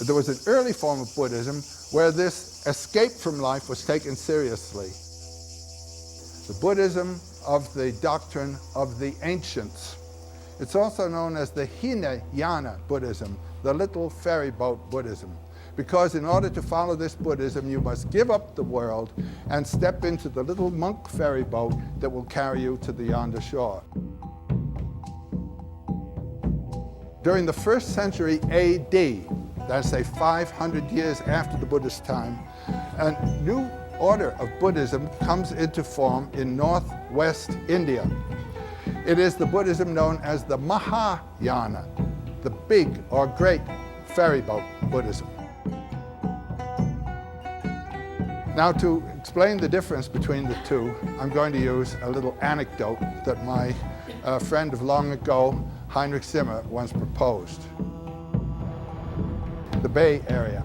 There was an early form of Buddhism where this escape from life was taken seriously. The Buddhism of the doctrine of the ancients. It's also known as the Hinayana Buddhism, the little ferry boat Buddhism. Because in order to follow this Buddhism, you must give up the world and step into the little monk ferry boat that will carry you to the yonder shore. During the 1st century AD, that's say 500 years after the Buddhist time, a new order of Buddhism comes into form in northwest India. It is the Buddhism known as the Mahayana, the big or great ferry boat Buddhism. Now, to explain the difference between the two, I'm going to use a little anecdote that my friend of long ago, Heinrich Zimmer, once proposed. The Bay Area,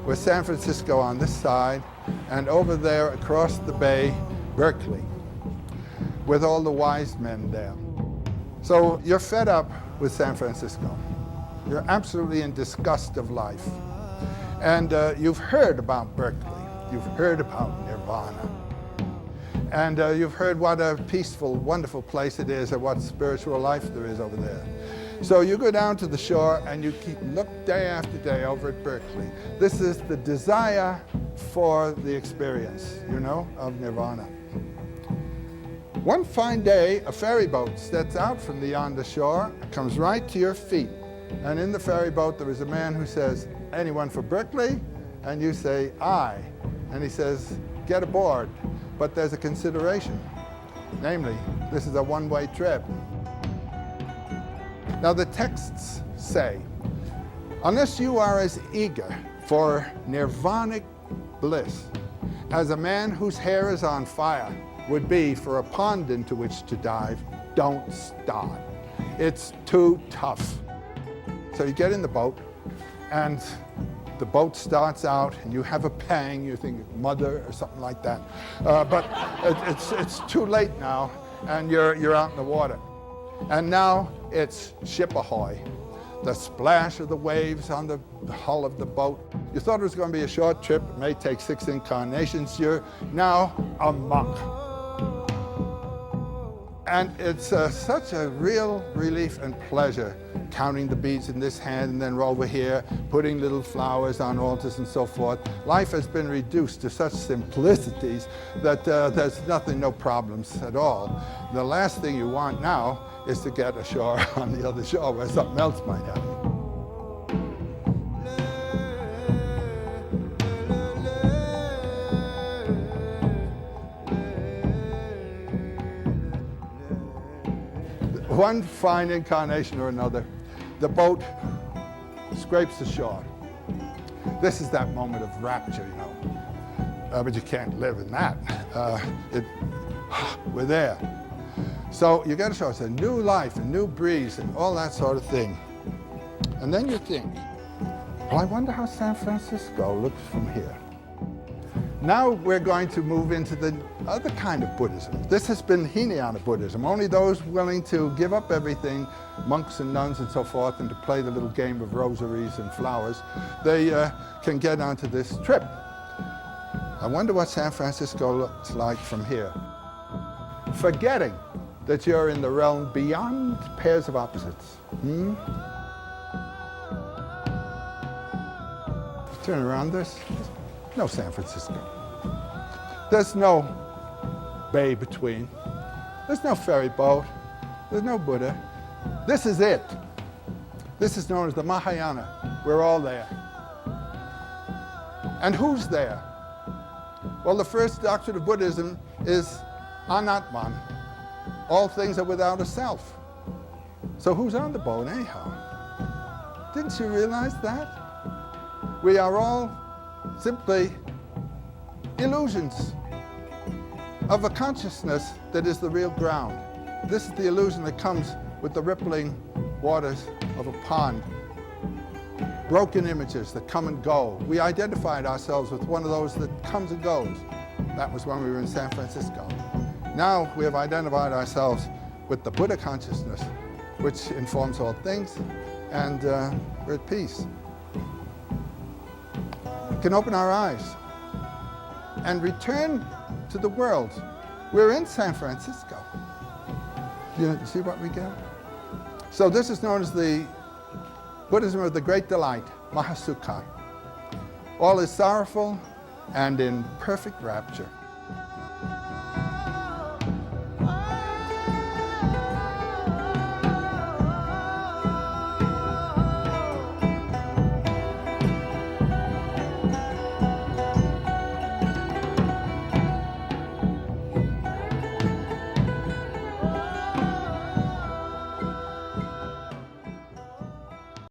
with San Francisco on this side, and over there across the bay, Berkeley, with all the wise men there. So you're fed up with San Francisco. You're absolutely in disgust of life. And you've heard about Berkeley. You've heard about Nirvana. And you've heard what a peaceful, wonderful place it is and what spiritual life there is over there. So you go down to the shore and you look day after day over at Berkeley. This is the desire for the experience, you know, of Nirvana. One fine day, a ferry boat sets out from the yonder shore, comes right to your feet. And in the ferry boat, there is a man who says, "Anyone for Berkeley?" And you say, "Aye." And he says, "Get aboard, but there's a consideration. Namely, this is a one-way trip." Now the texts say, unless you are as eager for nirvanic bliss as a man whose hair is on fire would be for a pond into which to dive, don't start. It's too tough. So you get in the boat, and the boat starts out, and you have a pang. You think mother or something like that, but it's too late now, and you're out in the water. And now it's ship ahoy. The splash of the waves on the hull of the boat. You thought it was going to be a short trip. It may take 6 incarnations. You're now a monk. And it's such a real relief and pleasure counting the beads in this hand and then over here, putting little flowers on altars and so forth. Life has been reduced to such simplicities that there's nothing, no problems at all. The last thing you want now is to get ashore on the other shore where something else might happen. One fine incarnation or another, the boat scrapes the shore. This is that moment of rapture, you know. But you can't live in that. We're there. So you get ashore. It's a new life, a new breeze, and all that sort of thing. And then you think, well, I wonder how San Francisco looks from here. Now we're going to move into the other kind of Buddhism. This has been Hinayana Buddhism. Only those willing to give up everything, monks and nuns and so forth, and to play the little game of rosaries and flowers, they can get onto this trip. I wonder what San Francisco looks like from here. Forgetting that you're in the realm beyond pairs of opposites. Turn around this. No San Francisco. There's no bay between. There's no ferry boat. There's no Buddha. This is it. This is known as the Mahayana. We're all there. And who's there? Well, the first doctrine of Buddhism is Anatman. All things are without a self. So who's on the boat anyhow? Didn't you realize that? We are all simply illusions of a consciousness that is the real ground. This is the illusion that comes with the rippling waters of a pond. Broken images that come and go. We identified ourselves with one of those that comes and goes. That was when we were in San Francisco. Now we have identified ourselves with the Buddha consciousness, which informs all things, and we're at peace. can open our eyes and return to the world. We're in San Francisco. Do you see what we get? So this is known as the Buddhism of the Great Delight, Mahasukha. All is sorrowful and in perfect rapture.